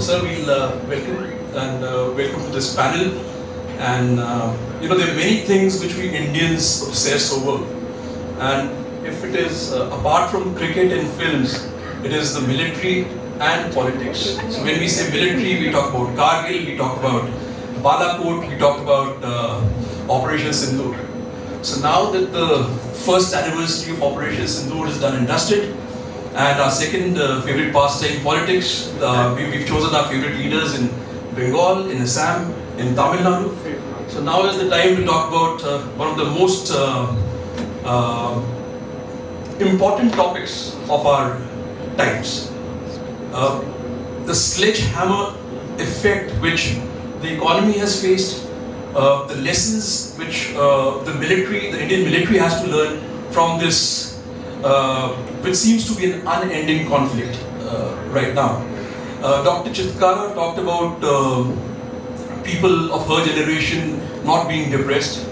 sir, we'll welcome and welcome to this panel. And there are many things which we Indians obsess over. And if it is apart from cricket and films, it is the military and politics. So when we say military, we talk about Kargil, we talk about Balakot, we talk about Operation Sindoor. So now that the first anniversary of Operation Sindoor is done and dusted, and our second favorite pastime, politics, we've chosen our favorite leaders in Bengal, in Assam, in Tamil Nadu. So now is the time to talk about one of the most important topics of our times. The sledgehammer effect which the economy has faced, the lessons which the Indian military has to learn from this, which seems to be an unending conflict right now. Dr. Chitkara talked about people of her generation not being depressed.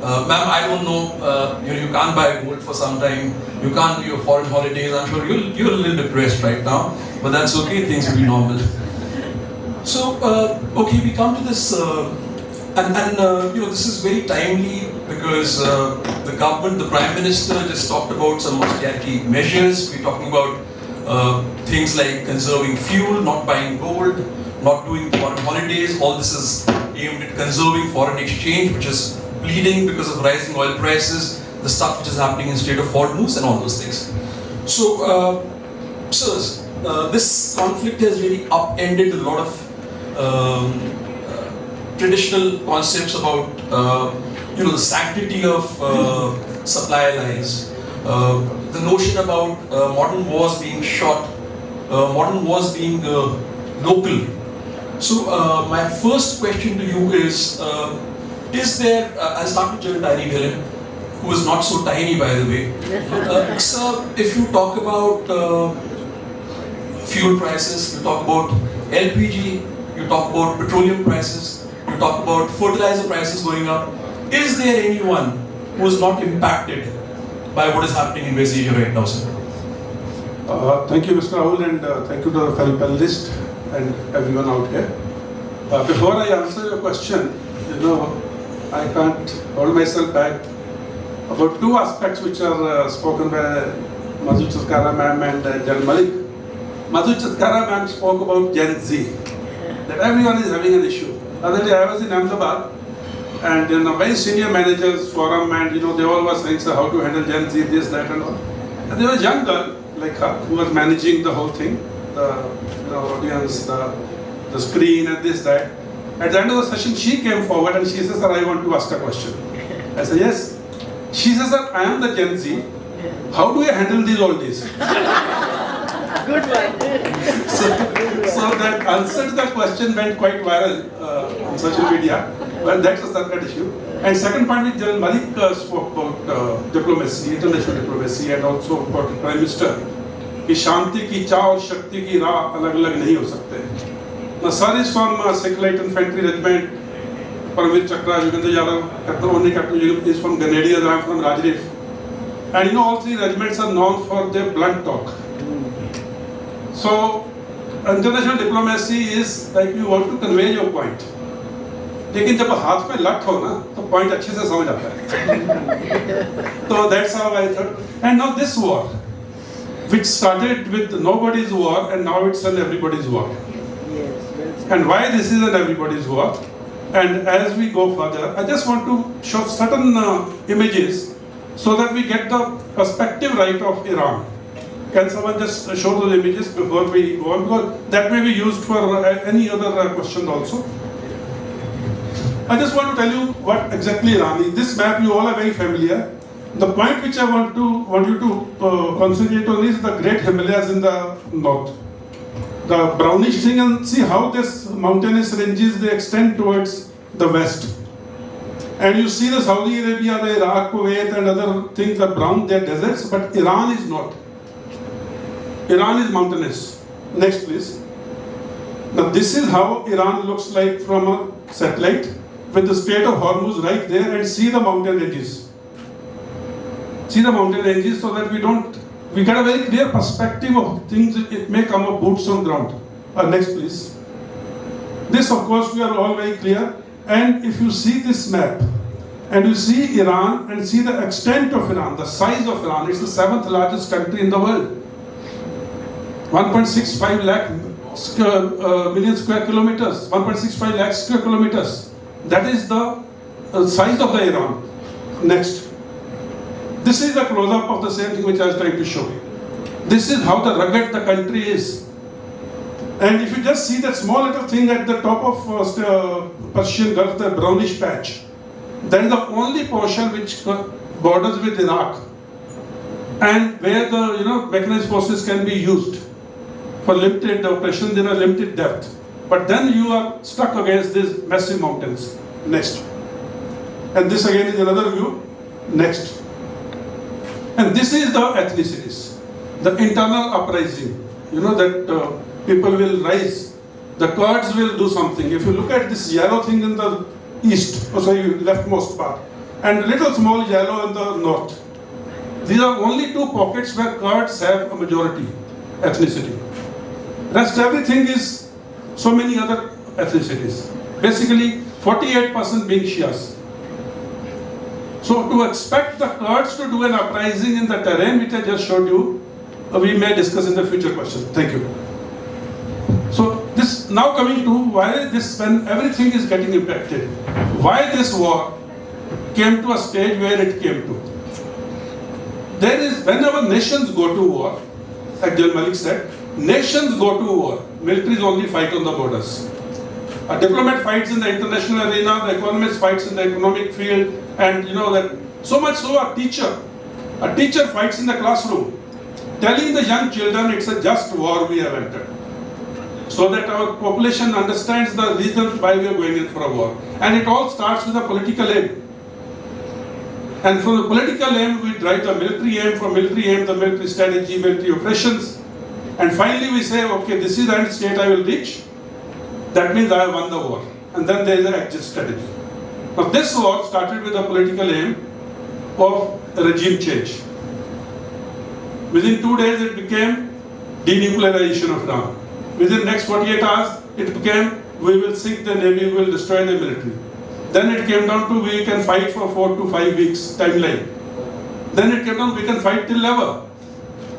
Ma'am, I don't know, you can't buy gold for some time, you can't do your foreign holidays, I'm sure you're a little depressed right now, but that's okay, things will be normal. So, okay, we come to this, this is very timely because the government, the Prime Minister just talked about some austerity measures. We're talking about things like conserving fuel, not buying gold, not doing foreign holidays. All this is aimed at conserving foreign exchange, which is bleeding because of rising oil prices, the stuff which is happening in Strait of Hormuz and all those things. So, sirs, this conflict has really upended a lot of traditional concepts about the sanctity of supply lines, the notion about modern wars being shot, modern wars being local. So my first question to you is there, I'll start with General Tiny Dhillon, who is not so tiny by the way. Sir, if you talk about fuel prices, you talk about LPG, you talk about petroleum prices, you talk about fertilizer prices going up, is there anyone who is not impacted by what is happening in West Asia right now, sir? Thank you, Mr. Rahul, and thank you to the fellow panelists and everyone out here. Before I answer your question, I can't hold myself back about two aspects which are spoken by Madhu Chitkara ma'am and General Malik. Madhu Chitkara ma'am spoke about Gen Z, that everyone is having an issue. The other day I was in Ahmedabad, and very senior managers forum, and they all were saying, so how to handle Gen Z, this, that, and all. And there was a young girl like her who was managing the whole thing, the audience, the screen, and this, that. At the end of the session, she came forward and she says, sir, I want to ask a question. I said, yes. She says, sir, I am the Gen Z. How do I handle these old days? Good one. So that answered the question went quite viral on social media. Well, that's a separate issue. And second point, which General Malik spoke about diplomacy, international diplomacy, and also about the Prime Minister, कि शांति की चाह और शक्ति की राह अलग-अलग नहीं हो सकते. Now, sir is from Sikh Light Infantry Regiment, Paramvir Chakra, Yugendra Yadav, Captain Only Captain is from Grenadiers, I am from Rajrif. And all three regiments are known for their blunt talk. So, international diplomacy is like you want to convey your point. लेकिन जब हाथ में लठ हो ना तो point अच्छे से समझ आता है. So that's how I thought. And now this war, which started with nobody's war and now it's an everybody's war. And why this is an everybody's war? And as we go further, I just want to show certain images so that we get the perspective right of Iran. Can someone just show those images before we go on? Because that may be used for any other question also. I just want to tell you what exactly Iran is. This map you all are very familiar. The point which I want you to concentrate on is the Great Himalayas in the north. The brownish thing, and see how this mountainous ranges they extend towards the west. And you see the Saudi Arabia, the Iraq, Kuwait and other things, the brown, they are deserts, but Iran is not. Iran is mountainous. Next please. Now this is how Iran looks like from a satellite, with the Strait of Hormuz right there, and see the mountain ranges. See the mountain ranges so that we get a very clear perspective of things. It may come up boots on ground. Next please. This, of course, we are all very clear. And if you see this map, and you see Iran and see the extent of Iran, the size of Iran, it's the 7th largest country in the world. 1.65 lakh million square kilometers, 1.65 lakh square kilometers. That is the size of the Iran. Next. This is a close-up of the same thing which I was trying to show you. This is how the rugged the country is. And if you just see that small little thing at the top of Persian Gulf, the brownish patch, that is the only portion which borders with Iraq, and where the mechanized forces can be used for limited operations in a limited depth. But then you are stuck against these massive mountains. Next. And this again is another view. Next. And this is the ethnicities, the internal uprising. That people will rise. The Kurds will do something. If you look at this yellow thing in the east, leftmost part, and little small yellow in the north, these are only two pockets where Kurds have a majority ethnicity. Rest everything is so many other ethnicities. Basically, 48% being Shias. So to expect the Kurds to do an uprising in the terrain which I just showed you, we may discuss in the future question. Thank you. So this now coming to why this, when everything is getting impacted, why this war came to a stage where it came to. There is, whenever nations go to war, like Jal Malik said, nations go to war, militaries only fight on the borders. A diplomat fights in the international arena, the economist fights in the economic field, and that so much so a teacher fights in the classroom, telling the young children it's a just war we have entered, so that our population understands the reasons why we are going in for a war. And it all starts with a political aim. And from the political aim, we drive the military aim, from military aim, the military strategy, military operations. And finally we say, okay, this is the end state I will reach. That means I have won the war. And then there is an exit strategy. Now this war started with a political aim of regime change. Within 2 days it became denuclearization of Iran. Within the next 48 hours, it became, we will sink the navy, we will destroy the military. Then it came down to, we can fight for 4 to 5 weeks timeline. Then it came down, we can fight till ever.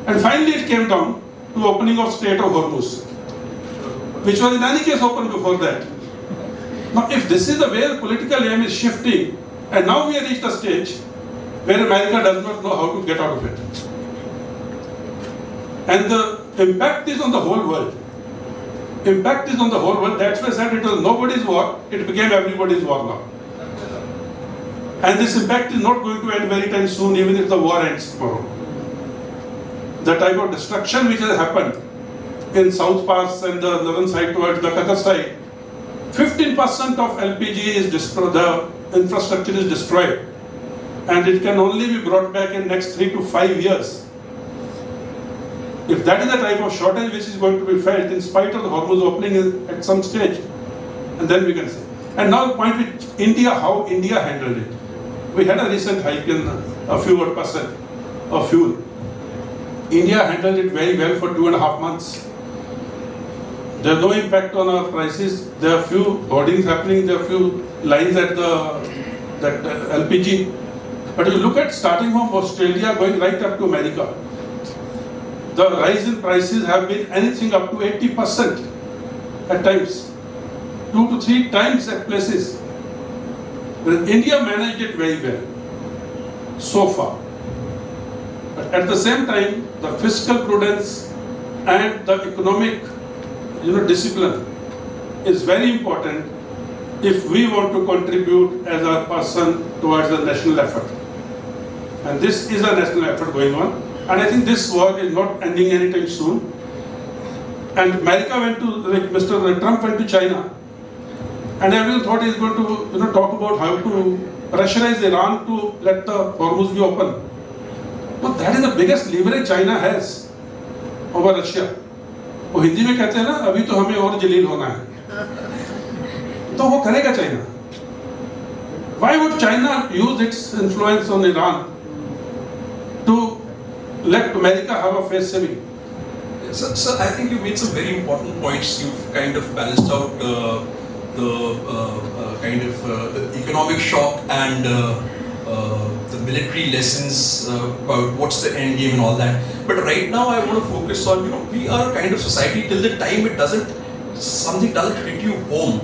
And finally it came down to opening of Strait of Hormuz, which was in any case open before that. Now if this is the way the political aim is shifting, and now we have reached a stage where America does not know how to get out of it. And the impact is on the whole world. Impact is on the whole world. That's why I said it was nobody's war, it became everybody's war now. And this impact is not going to end very time soon, even if the war ends tomorrow. The type of destruction which has happened in South Pass and the northern side towards the Qatar side, 15% of LPG is destroyed, the infrastructure is destroyed. And it can only be brought back in next 3 to 5 years. If that is the type of shortage which is going to be felt in spite of the Hormuz opening at some stage, and then we can say. And now the point with India, how India handled it. We had a recent hike in a few % of fuel. India handled it very well for 2.5 months. There is no impact on our prices. There are few boardings happening, there are few lines at that LPG. But if you look at starting from Australia going right up to America, the rise in prices have been anything up to 80% at times, 2 to 3 times at places. But India managed it very well so far. But at the same time, the fiscal prudence and the economic discipline is very important if we want to contribute as a person towards the national effort. And this is a national effort going on. And I think this war is not ending anytime soon. And America went to, Mr. Trump went to China, and everyone thought he is going to talk about how to pressurize Iran to let the Hormuz be open. But that is the biggest leverage China has over Russia. वो हिंदी में कहते हैं ना, अभी तो हमें और जलील होना है, तो वो करेगा China. Why would China use its influence on Iran to let America have a face saving? So I think you made some very important points. You've kind of balanced out the economic shock and the military lessons about what's the end game and all that. But right now I want to focus on, we are a kind of society till the time something doesn't hit you home.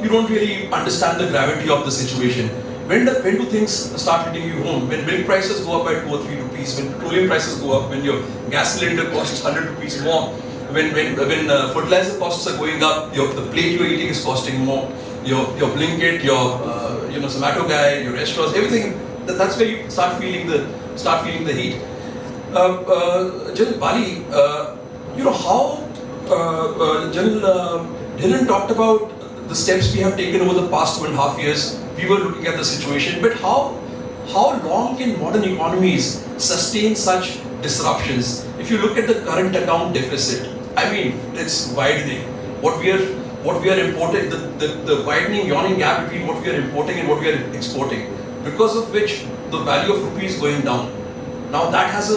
You don't really understand the gravity of the situation. When do things start hitting you home? When milk prices go up by 2 or 3 rupees, when petroleum prices go up, when your gas cylinder costs 100 rupees more, when fertilizer costs are going up, the plate you're eating is costing more, your Blinkit, your Zomato guy, your restaurants, everything. That's where you start feeling the heat. General Bali, how General Dhillon talked about the steps we have taken over the past 2.5 years. We were looking at the situation, but how long can modern economies sustain such disruptions? If you look at the current account deficit, I mean, it's widening. What we are importing, the widening, yawning gap between what we are importing and what we are exporting, because of which the value of rupee is going down. Now that has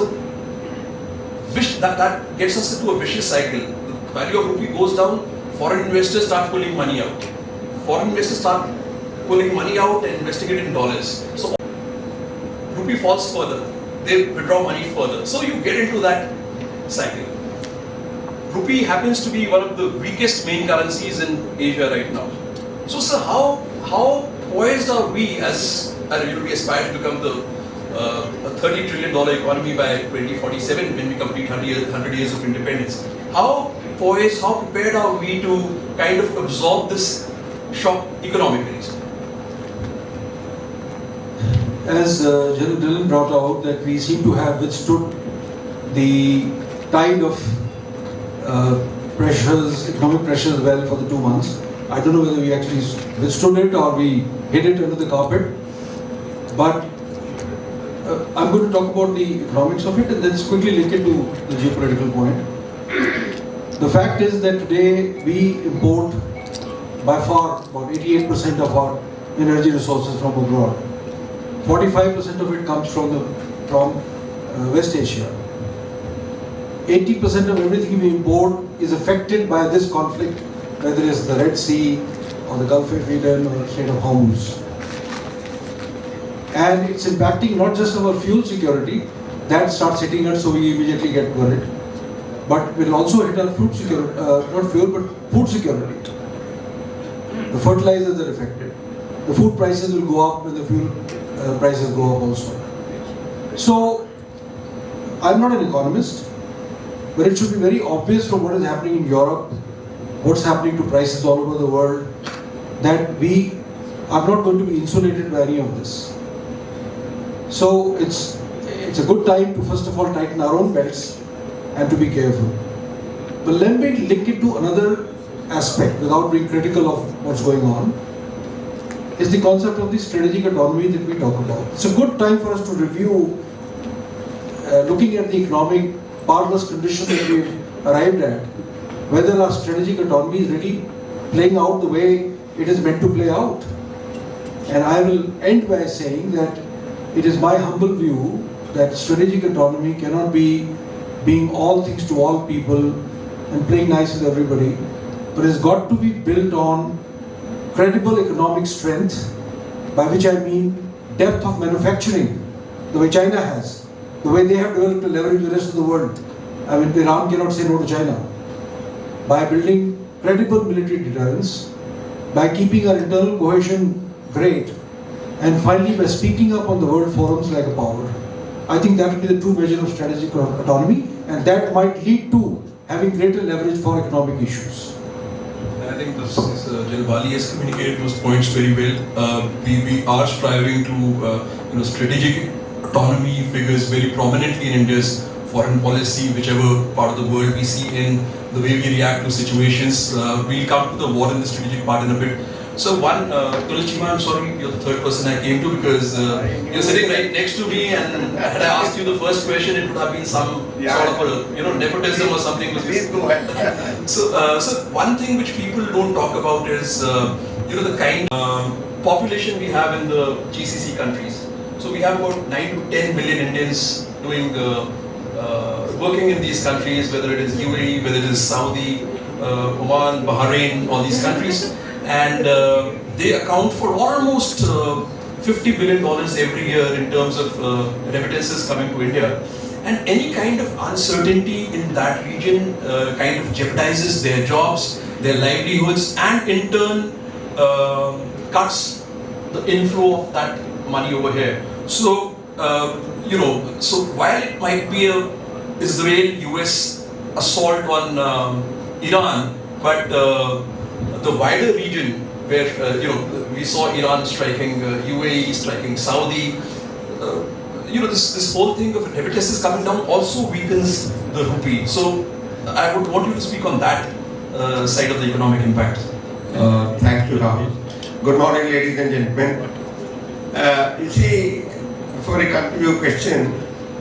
that gets us into a vicious cycle. The value of rupee goes down, foreign investors start pulling money out. Foreign investors start pulling money out and investing it in dollars. So rupee falls further. They withdraw money further. So you get into that cycle. Rupee happens to be one of the weakest main currencies in Asia right now. So sir, how poised are we as we aspire to become a $30 trillion economy by 2047 when we complete 100 years of independence? How poised, how prepared are we to kind of absorb this shock economically? As General Dhillon brought out, that we seem to have withstood the tide of economic pressures well for the 2 months. I don't know whether we actually withstood it or we hid it under the carpet. But I'm going to talk about the economics of it and then quickly link it to the geopolitical point. The fact is that today we import by far about 88% of our energy resources from abroad. 45% of it comes from West Asia. 80% of everything we import is affected by this conflict, whether it's the Red Sea or the Gulf of Aden or the Strait of Hormuz. And it's impacting not just our fuel security, that starts hitting us, so we immediately get worried. But will also hit our food security, not fuel, but food security. The fertilizers are affected. The food prices will go up when the fuel prices go up also. So, I'm not an economist, but it should be very obvious from what is happening in Europe, what's happening to prices all over the world, that we are not going to be insulated by any of this. So it's a good time to first of all tighten our own belts and to be careful. But let me link it to another aspect without being critical of what's going on, is the concept of the strategic autonomy that we talk about. It's a good time for us to review, looking at the economic parlous condition that we've arrived at, whether our strategic autonomy is really playing out the way it is meant to play out. And I will end by saying that it is my humble view that strategic autonomy cannot be being all things to all people and playing nice with everybody, but it's got to be built on credible economic strength, by which I mean depth of manufacturing, the way China has, the way they have developed to leverage the rest of the world. I mean, Iran cannot say no to China. By building credible military deterrence, by keeping our internal cohesion great, and finally by speaking up on the world forums like a power. I think that will be the true measure of strategic autonomy, and that might lead to having greater leverage for economic issues. I think General Bali has communicated those points very well. We are striving to, strategic autonomy figures very prominently in India's foreign policy, whichever part of the world we see in the way we react to situations. We'll come to the war in the strategic part in a bit. So Tulachima, I'm sorry, you're the third person I came to because you're sitting right next to me, and had I asked you the first question, it would have been some sort of a nepotism or something. Please go ahead. So one thing which people don't talk about is the kind of population we have in the GCC countries. So we have about 9 to 10 million Indians doing working in these countries, whether it is UAE, whether it is Saudi, Oman, Bahrain, all these countries, and they account for almost $50 billion every year in terms of remittances coming to India. And any kind of uncertainty in that region kind of jeopardizes their jobs, their livelihoods, and in turn cuts the inflow of that money over here. So, so while it might be a Israel-US assault on Iran, but the wider region where, we saw Iran striking UAE, striking Saudi, this whole thing of remittances coming down also weakens the rupee. So I would want you to speak on that side of the economic impact. Thank you, Rahul. Good morning, ladies and gentlemen. You see, before I come to your question,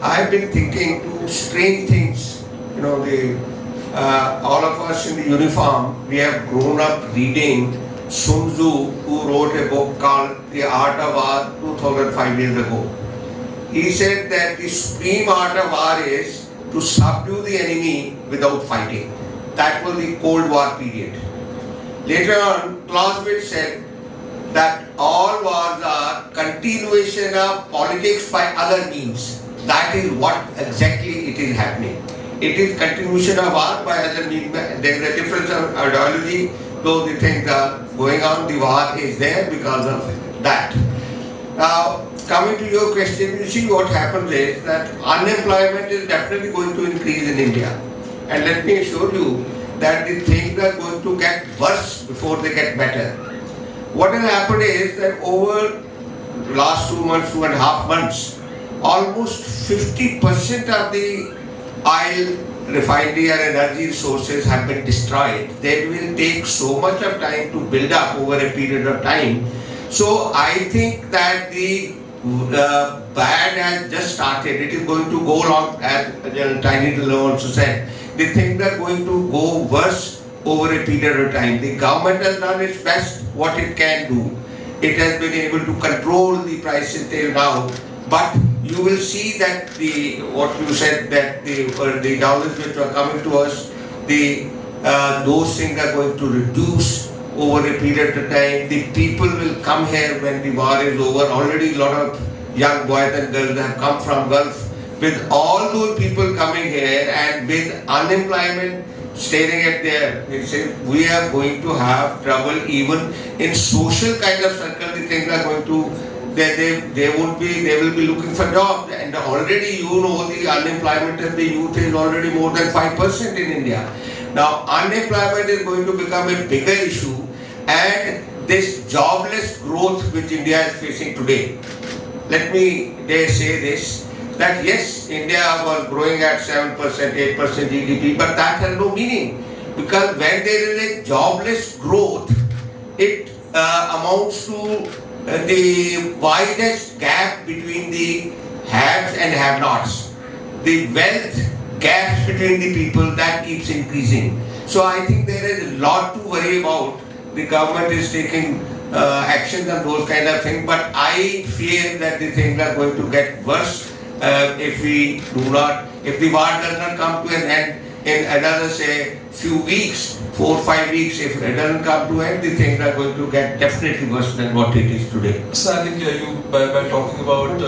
I've been thinking two strange things. All of us in the uniform, we have grown up reading Sun Tzu, who wrote a book called The Art of War 2005 years ago. He said that the supreme art of war is to subdue the enemy without fighting. That was the Cold War period. Later on, Clausewitz said that all wars are continuation of politics by other means. That is what exactly it is happening. It is continuation of war by other means. There is a difference of ideology, though the things are going on, the war is there because of that. Now, coming to your question, you see what happens is that unemployment is definitely going to increase in India. And let me assure you that the things are going to get worse before they get better. What has happened is that over last 2 months, 2.5 months, almost 50% of the oil refinery and energy resources have been destroyed. They will take so much of time to build up over a period of time. So I think that the bad has just started. It is going to go on, as Tiny Dillo also said. The things are going to go worse over a period of time. The government has done its best, what it can do. It has been able to control the prices till now. But you will see that what you said, that the dollars which are coming to us, those things are going to reduce over a period of time. The people will come here when the war is over. Already a lot of young boys and girls have come from Gulf. With all those people coming here and with unemployment staring at there, they say we are going to have trouble even in social kind of circle. The things are going to, they will be looking for jobs. And already the unemployment of the youth is already more than 5% in India. Now unemployment is going to become a bigger issue, and this jobless growth which India is facing today. Let me dare say this, that yes, India was growing at 7%, 8% GDP, but that has no meaning, because when there is a jobless growth, it amounts to the widest gap between the haves and have-nots. The wealth gaps between the people, that keeps increasing. So I think there is a lot to worry about. The government is taking actions on those kind of things, but I fear that the things are going to get worse if the war does not come to an end in another, say, few weeks, 4 or 5 weeks. If it doesn't come to an end, the things are going to get definitely worse than what it is today. So I think you, by talking about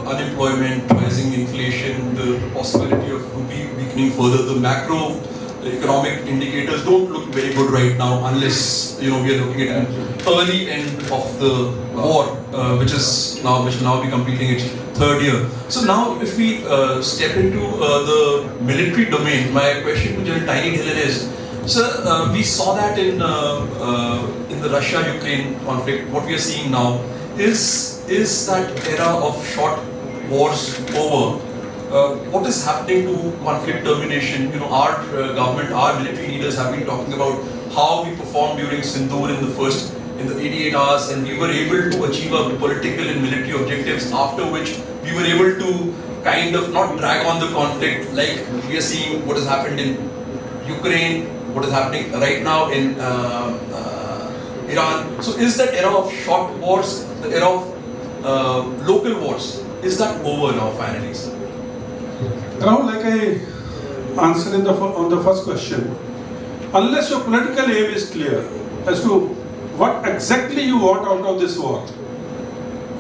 unemployment, rising inflation, the possibility of rupee weakening further, the macro economic indicators don't look very good right now, unless we are looking at an early end of the war, which will now be completing its 3rd year. So now, if we step into the military domain, my question to General Tiny Dillo is, sir, we saw that in the Russia-Ukraine conflict. What we are seeing now is that era of short wars over. What is happening to conflict termination? Our government, our military leaders have been talking about how we performed during Sindoor in the 88 hours, and we were able to achieve our political and military objectives, after which we were able to kind of not drag on the conflict, like we are seeing what has happened in Ukraine, what is happening right now in Iran. So is that era of short wars, the era of local wars, is that over now finally, sir? Rahul, like I answered on the first question, unless your political aim is clear as to what exactly you want out of this war,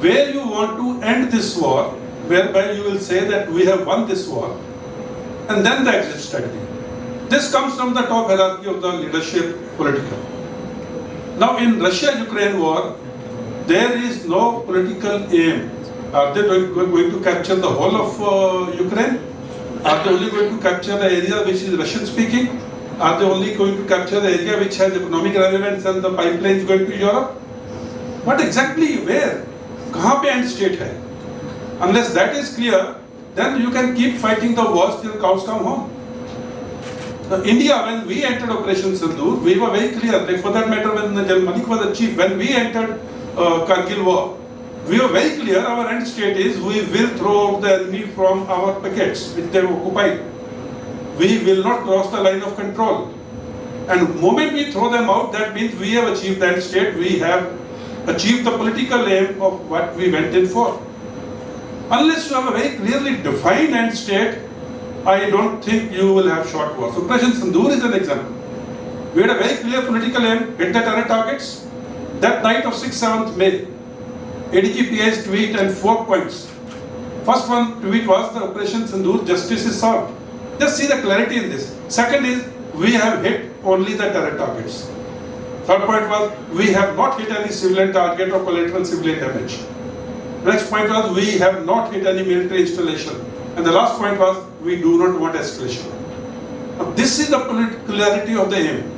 where you want to end this war, whereby you will say that we have won this war, and then the exit strategy. This comes from the top hierarchy of the leadership political. Now in Russia-Ukraine war, there is no political aim. Are they going to capture the whole of Ukraine? Are they only going to capture the area which is Russian speaking? Are they only going to capture the area which has economic relevance and the pipelines going to Europe? What exactly, where? कहाँ पे end state है? Unless that is clear, then you can keep fighting the wars till cows come home. India, when we entered Operation Sindoor, we were very clear. Like for that matter, when General Malik was the chief, when we entered Kargil war, we were very clear. Our end state is we will throw out the enemy from our pockets which they occupied. We will not cross the line of control. And the moment we throw them out, that means we have achieved that state. We have achieved the political aim of what we went in for. Unless you have a very clearly defined end state, I don't think you will have short wars. Operation Sindoor is an example. We had a very clear political aim, hit the terror targets. That night of 6th-7th May, ADGPI's tweet and 4 points. First one tweet was the Operation Sindoor, justice is served. Just see the clarity in this. Second is, we have hit only the terror targets. Third point was, we have not hit any civilian target or collateral civilian damage. Next point was, we have not hit any military installation. And the last point was, we do not want escalation. Now, this is the clarity of the aim.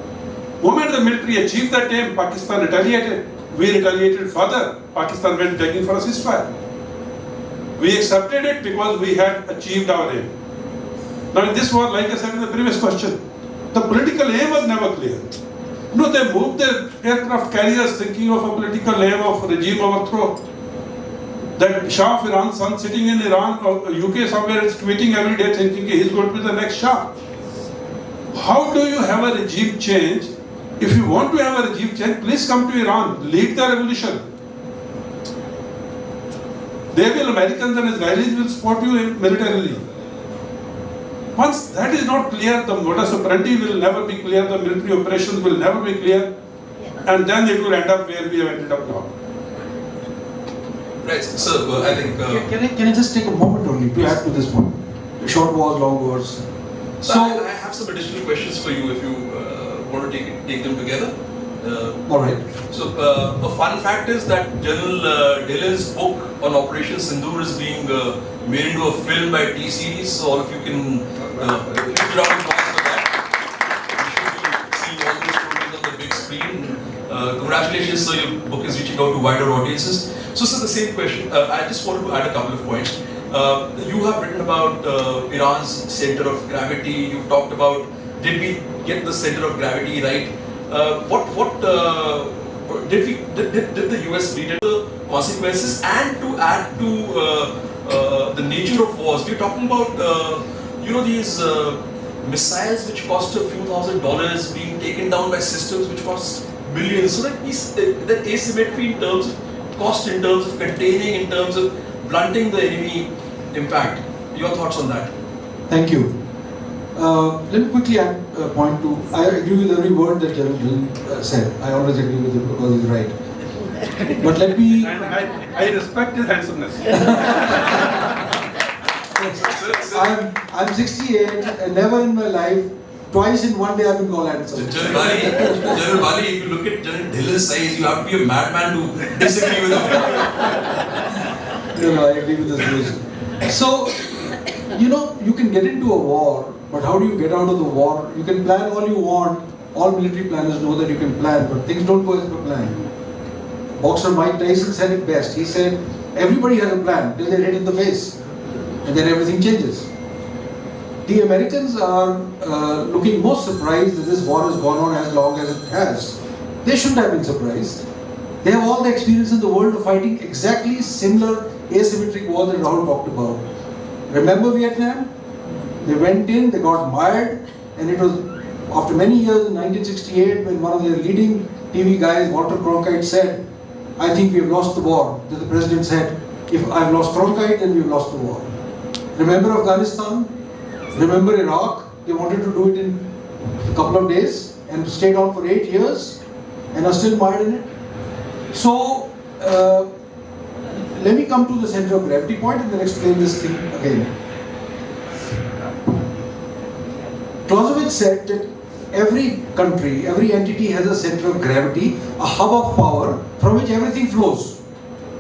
Moment the military achieved that aim, Pakistan retaliated. We retaliated further. Pakistan went begging for a ceasefire. We accepted it because we had achieved our aim. Now in this war, like I said in the previous question, the political aim was never clear. No, they moved their aircraft carriers thinking of a political aim of regime overthrow. That Shah of Iran's son sitting in Iran or UK somewhere is tweeting every day thinking he is going to be the next Shah. How do you have a regime change? If you want to have a regime change, please come to Iran, lead the revolution. They will, Americans and Israelis will support you militarily. Once that is not clear, the modus operandi will never be clear, the military operations will never be clear, and then it will end up where we have ended up now. Right, so I think... Can I just take a moment only to add to this point? Short wars, long wars. So I have some additional questions for you if you want to take them together. All right. So a fun fact is that General Dillon's book on Operation Sindoor is being made into a film by T-Series, so all of you can huge round of applause for that. You should be seeing all these stories on the big screen. Congratulations, sir, your book is reaching out to wider audiences. So sir, the same question, I just wanted to add a couple of points. You have written about Iran's center of gravity, you've talked about, did we get the center of gravity right? Did the US read the consequences? And to add to the nature of wars, we're talking about these missiles which cost a few $1,000s being taken down by systems which cost billions. So that asymmetry in terms of cost, in terms of containing, in terms of blunting the enemy impact. Your thoughts on that? Thank you. Let me quickly add a point to. I agree with every word that General Dillon said. I always agree with him because he's right. But let me. And I respect his handsomeness. I'm 68 and never in my life, twice in one day I've been called handsome. General Bali, if you look at General Dillon's size, you have to be a madman to disagree with him. No, I agree with this views. So, you can get into a war, but how do you get out of the war? You can plan all you want. All military planners know that you can plan, but things don't go as per plan. Boxer Mike Tyson said it best. He said, everybody has a plan till they're hit in the face, and then everything changes. The Americans are looking most surprised that this war has gone on as long as it has. They shouldn't have been surprised. They have all the experience in the world of fighting exactly similar asymmetric war that Rahul talked about. Remember Vietnam? They went in, they got mired, and it was after many years in 1968 when one of their leading TV guys, Walter Cronkite, said, I think we have lost the war. The president said, if I've lost Cronkite, then we've lost the war. Remember Afghanistan? Remember Iraq? They wanted to do it in a couple of days and stayed on for 8 years and are still mired in it. So, let me come to the center of gravity point and then explain this thing again. Clausewitz said that every country, every entity has a center of gravity, a hub of power from which everything flows.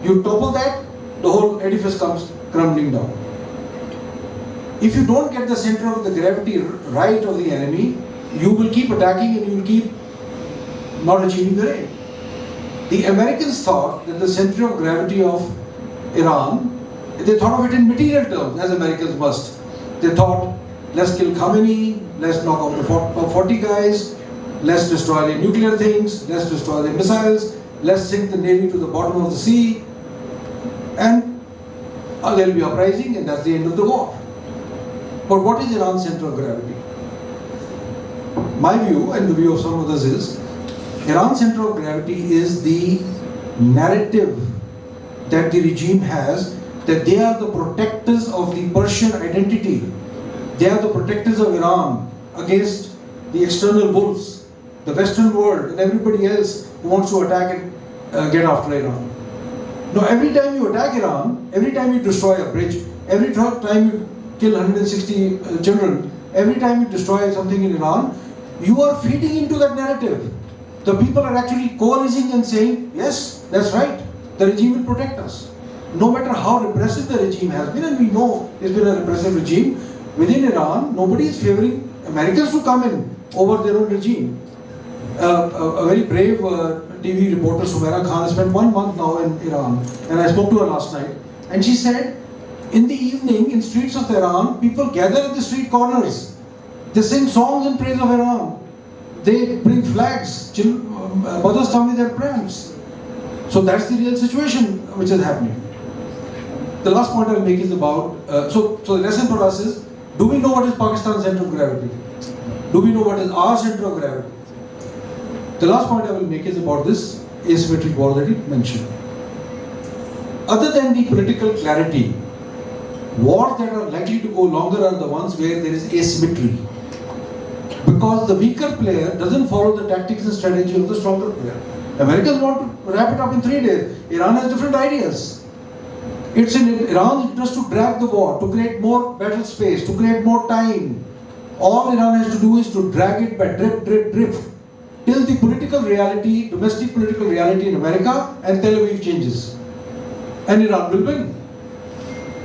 You topple that, the whole edifice comes crumbling down. If you don't get the center of the gravity right of the enemy, you will keep attacking and you will keep not achieving the aim. The Americans thought that the center of gravity of Iran, they thought of it in material terms, as Americans must. They thought, let's kill Khamenei, let's knock out the top 40 guys, let's destroy their nuclear things, let's destroy their missiles, let's sink the navy to the bottom of the sea, and there will be uprising, and that's the end of the war. But what is Iran's center of gravity? My view, and the view of some others, is Iran's center of gravity is the narrative that the regime has, that they are the protectors of the Persian identity. They are the protectors of Iran against the external wolves, the Western world, and everybody else who wants to attack and get after Iran. Now, every time you attack Iran, every time you destroy a bridge, every time you kill 160 children, every time you destroy something in Iran, you are feeding into that narrative. The people are actually coalescing and saying, yes, that's right, the regime will protect us. No matter how repressive the regime has been, and we know it's been a repressive regime, within Iran, nobody is favoring Americans to come in over their own regime. A very brave TV reporter, Sumaira Khan, has spent 1 month now in Iran, and I spoke to her last night, and she said, in the evening, in streets of Tehran, people gather at the street corners. They sing songs in praise of Iran. They bring flags. Mothers come with their prams. So that's the real situation which is happening. The last point I'll make is about, so the lesson for us is, do we know what is Pakistan's center of gravity? Do we know what is our center of gravity? The last point I will make is about this asymmetric war that you mentioned. Other than the political clarity, wars that are likely to go longer are the ones where there is asymmetry. Because the weaker player doesn't follow the tactics and strategy of the stronger player. Americans want to wrap it up in 3 days. Iran has different ideas. It's in Iran's interest to drag the war, to create more battle space, to create more time. All Iran has to do is to drag it by drip, drip, drip, till the political reality, domestic political reality in America and Tel Aviv changes. And Iran will win.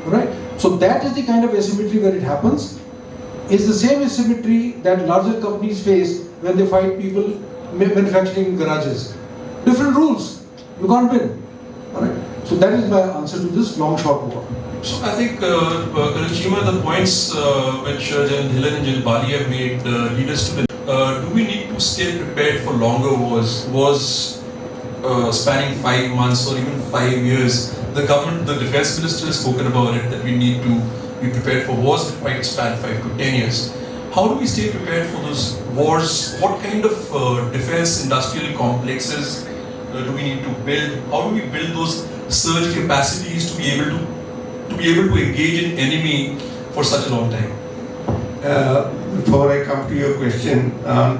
Right? So that is the kind of asymmetry where it happens. It's the same asymmetry that larger companies face when they fight people manufacturing in garages. Different rules. You can't win. Alright? So that is my answer to this long short war. So I think, Karachima, the points which Jan Dhillon and Jan Bali have made lead us to the do we need to stay prepared for longer wars spanning 5 months or even 5 years? The government, the defense minister has spoken about it, that we need to be prepared for wars that might span 5 to 10 years. How do we stay prepared for those wars? What kind of defense industrial complexes do we need to build? How do we build those surge capacities to be able to engage an enemy for such a long time? Before I come to your question,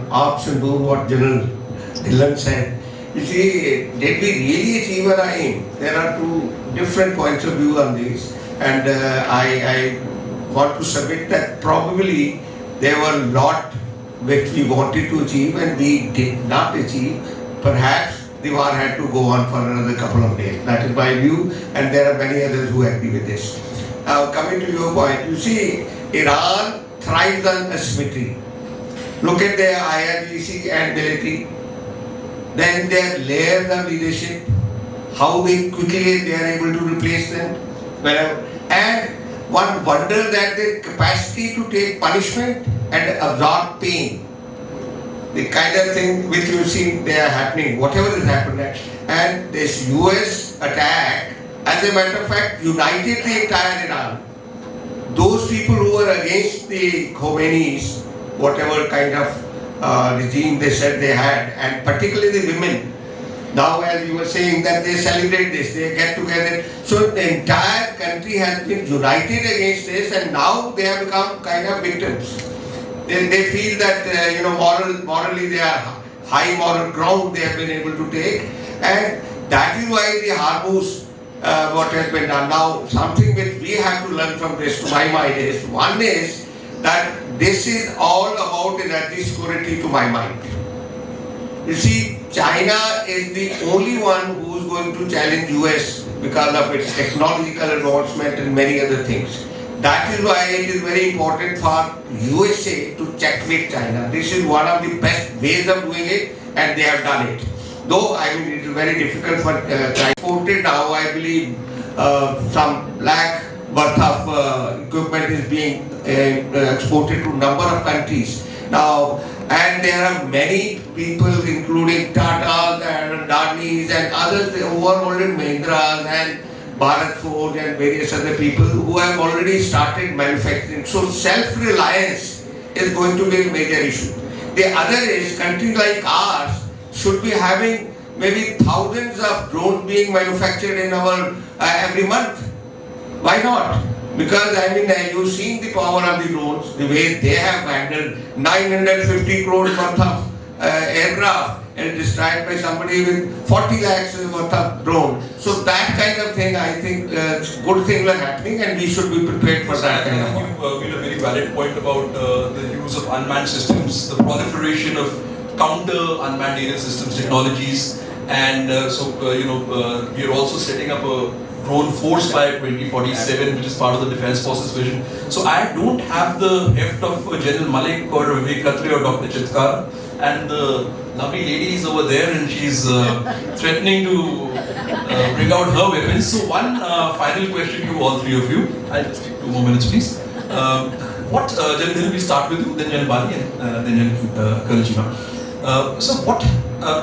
Ops and do what General Dhillon said. You see, did we really achieve our aim? There are two different points of view on this, and I want to submit that probably there were a lot which we wanted to achieve and we did not achieve. Perhaps the war had to go on for another couple of days. That is my view, and there are many others who agree with this. Now, coming to your point, you see, Iran thrives on asymmetry. Look at their IRGC and military, then their layers of leadership, how quickly they are able to replace them, wherever. And one wonders that their capacity to take punishment and absorb pain, the kind of thing which you see they are happening, whatever is happening. And this US attack, as a matter of fact, united the entire Iran. Those people who were against the Khomeini's, whatever kind of regime they said they had, and particularly the women, Now, as you were saying, that they celebrate this, they get together. So the entire country has been united against this, and now they have become kind of victims. They feel that morally they are high moral ground they have been able to take, and that is why the Hormuz, what has been done. Now, something which we have to learn from this, to my mind, is one is that this is all about energy security, to my mind. You see, China is the only one who is going to challenge US because of its technological advancement and many other things. That is why it is very important for USA to checkmate China. This is one of the best ways of doing it, and they have done it. Though, I mean, it is very difficult for China. Exported now, I believe, some lakh worth of equipment is being exported to number of countries. Now, and there are many people, including Tatas and Adanis and others, who are already Mahindras and Bharat Forge and various other people who have already started manufacturing. So self-reliance is going to be a major issue. The other is, countries like ours should be having maybe thousands of drones being manufactured in our every month. Why not? Because I mean, you've seen the power of the drones, the way they have handled 950 crores worth of aircraft and destroyed by somebody with 40 lakhs worth of drone. So that kind of thing, I think, good things are happening, and we should be prepared for that kind of thing. You made a very valid point about the use of unmanned systems, the proliferation of counter unmanned aerial systems technologies, and we are also setting up a drone force by 2047, which is part of the Defence Forces vision. So I don't have the heft of General Malik or Vivek Khatri or Dr. Chitkar, and the lovely lady is over there, and she's threatening to bring out her weapons. So one final question to all three of you. I'll just take 2 more minutes, please. General, we start with you, then General Bali, and then Colonel Chima. So what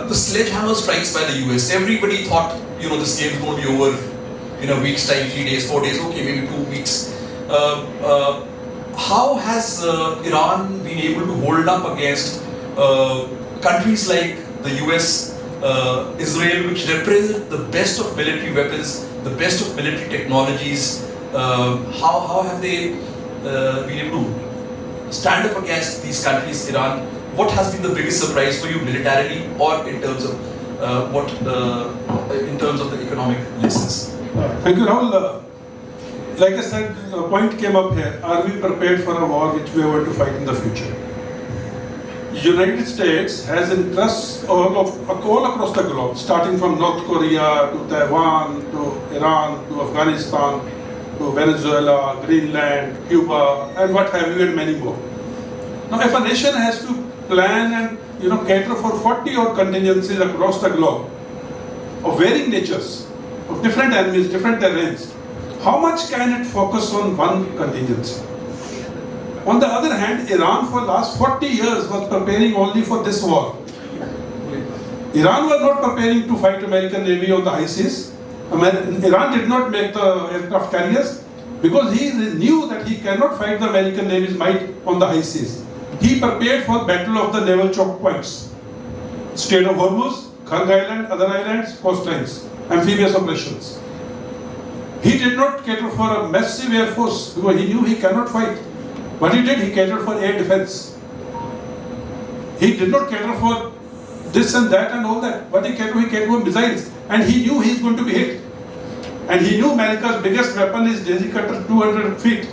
the sledgehammer strikes by the US? Everybody thought, this game is going to be over in a week's time, 3 days, 4 days, okay, maybe 2 weeks. How has Iran been able to hold up against countries like the US, Israel, which represent the best of military weapons, the best of military technologies? How have they been able to stand up against these countries, Iran? What has been the biggest surprise for you militarily, or in terms of in terms of the economic lessons? Thank you, Rahul. Like I said, the point came up here. Are we prepared for a war which we are going to fight in the future? United States has interests all across the globe, starting from North Korea to Taiwan to Iran to Afghanistan to Venezuela, Greenland, Cuba, and what have you, and many more. Now, if a nation has to plan and cater for 40 odd contingencies across the globe of varying natures, of different enemies, different terrains, how much can it focus on one contingency? On the other hand, Iran for the last 40 years was preparing only for this war. Iran was not preparing to fight American Navy on the high seas. Iran did not make the aircraft carriers because he knew that he cannot fight the American Navy's might on the high seas. He prepared for battle of the naval choke points. Strait of Hormuz, Kharg Island, other islands, coastlines, amphibious operations. He did not cater for a massive air force because he knew he cannot fight. What he did, he catered for air defense. He did not cater for this and that and all that. What he catered for missiles. And he knew he is going to be hit. And he knew America's biggest weapon is Daisy Cutter, 200 feet.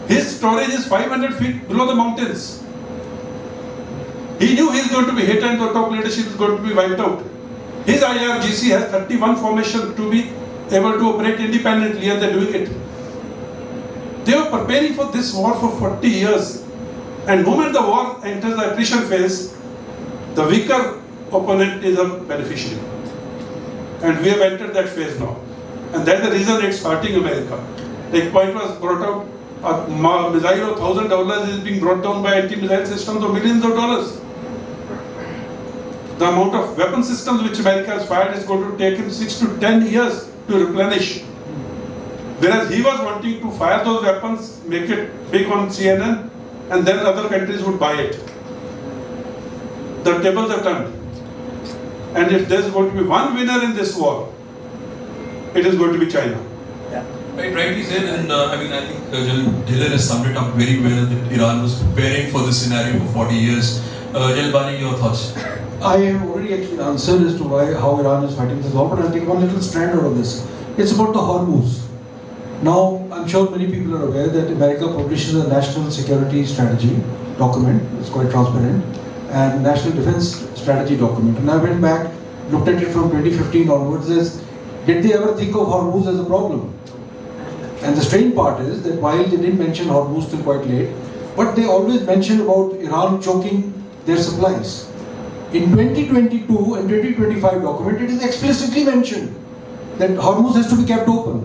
His storage is 500 feet below the mountains. He knew he is going to be hit and the top leadership is going to be wiped out. His IRGC has 31 formation to be able to operate independently, and they're doing it. They were preparing for this war for 40 years. And the moment the war enters the attrition phase, the weaker opponent is a beneficiary. And we have entered that phase now. And that's the reason it's hurting America. The point was brought out, a missile of $1,000 is being brought down by anti-missile systems of millions of dollars. The amount of weapon systems which America has fired is going to take him 6 to 10 years to replenish. Whereas he was wanting to fire those weapons, make it big on CNN, and then other countries would buy it. The tables are turned. And if there's going to be one winner in this war, it is going to be China. Right, rightly said, and I think General Dhillon has summed it up very well that Iran was preparing for this scenario for 40 years. General Bani, your thoughts? I have already actually answered as to how Iran is fighting this war, but I'll take one little strand out of this. It's about the HOBNOB. Now, I'm sure many people are aware that America publishes a national security strategy document. It's quite transparent, and national defense strategy document. And I went back, looked at it from 2015 onwards. Did they ever think of HOBNOB as a problem? And the strange part is that while they didn't mention HOBNOB till quite late, but they always mentioned about Iran choking their supplies. In 2022 and 2025 document, it is explicitly mentioned that HOBNOB has to be kept open.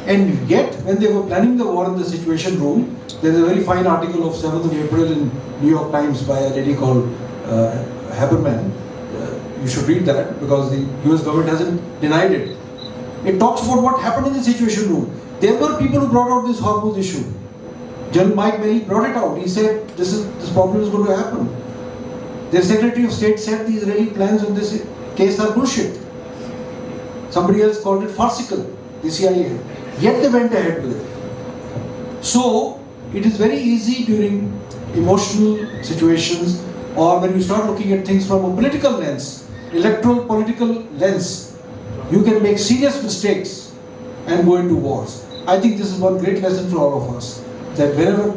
And yet, when they were planning the war in the Situation Room, there is a very fine article of 7th of April in New York Times by a lady called Haberman. You should read that because the US government hasn't denied it. It talks about what happened in the Situation Room. There were people who brought out this HOBNOB issue. General Mike Milley brought it out. He said this problem is going to happen. The Secretary of State said the Israeli plans on this case are bullshit. Somebody else called it farcical, the CIA. Yet they went ahead with it. So, it is very easy during emotional situations or when you start looking at things from a political lens, electoral political lens, you can make serious mistakes and go into wars. I think this is one great lesson for all of us, that wherever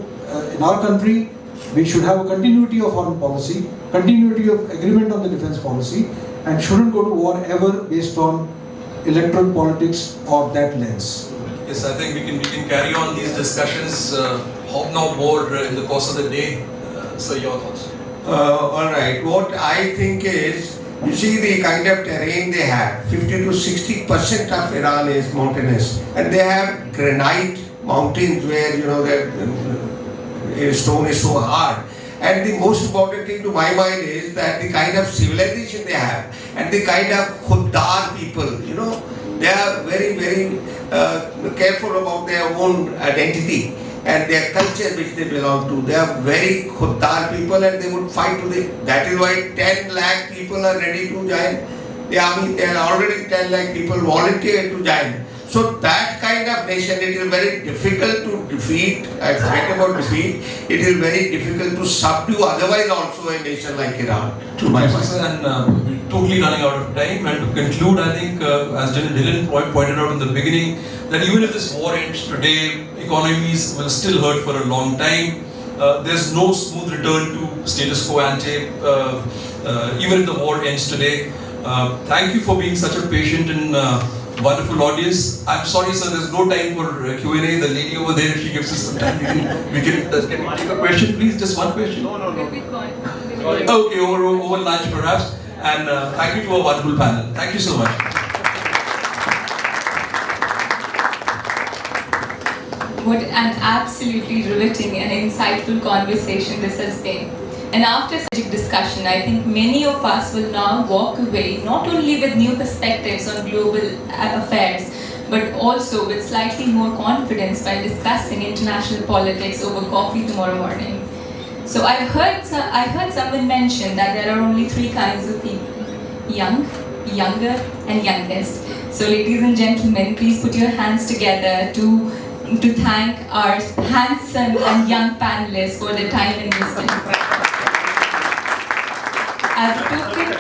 in our country, we should have a continuity of foreign policy, continuity of agreement on the defense policy, and shouldn't go to war ever based on electoral politics or that lens. Yes, I think we can carry on these discussions, HOBNOB more in the course of the day. Sir, your thoughts? All right. What I think is, you see the kind of terrain they have. 50 to 60% of Iran is mountainous, and they have granite mountains where the stone is so hard. And the most important thing to my mind is that the kind of civilization they have and the kind of khuddar people, they are very, very careful about their own identity and their culture which they belong to. They are very khuddar people and they would fight to the. That is why 10 lakh people are ready to join the army. There are already 10 lakh people volunteered to join. So that kind of nation, it is very difficult to defeat. I forget about defeat. It is very difficult to subdue. Otherwise, also a nation like Iran, to my mind. And we're totally running out of time. And to conclude, I think, as General Dhillon pointed out in the beginning, that even if this war ends today, economies will still hurt for a long time. There's no smooth return to status quo ante, even if the war ends today. Thank you for being such a patient and wonderful audience. I'm sorry, sir, there's no time for Q&A. The lady over there, if she gives us some time, we can take a question, please. Just one question. No. Okay, over lunch perhaps. And thank you to our wonderful panel. Thank you so much. What an absolutely riveting and insightful conversation this has been. And after such a discussion, I think many of us will now walk away not only with new perspectives on global affairs, but also with slightly more confidence by discussing international politics over coffee tomorrow morning. So I heard someone mention that there are only 3 kinds of people: young, younger, and youngest. So ladies and gentlemen, please put your hands together to thank our handsome and young panelists for their time and wisdom. As a token,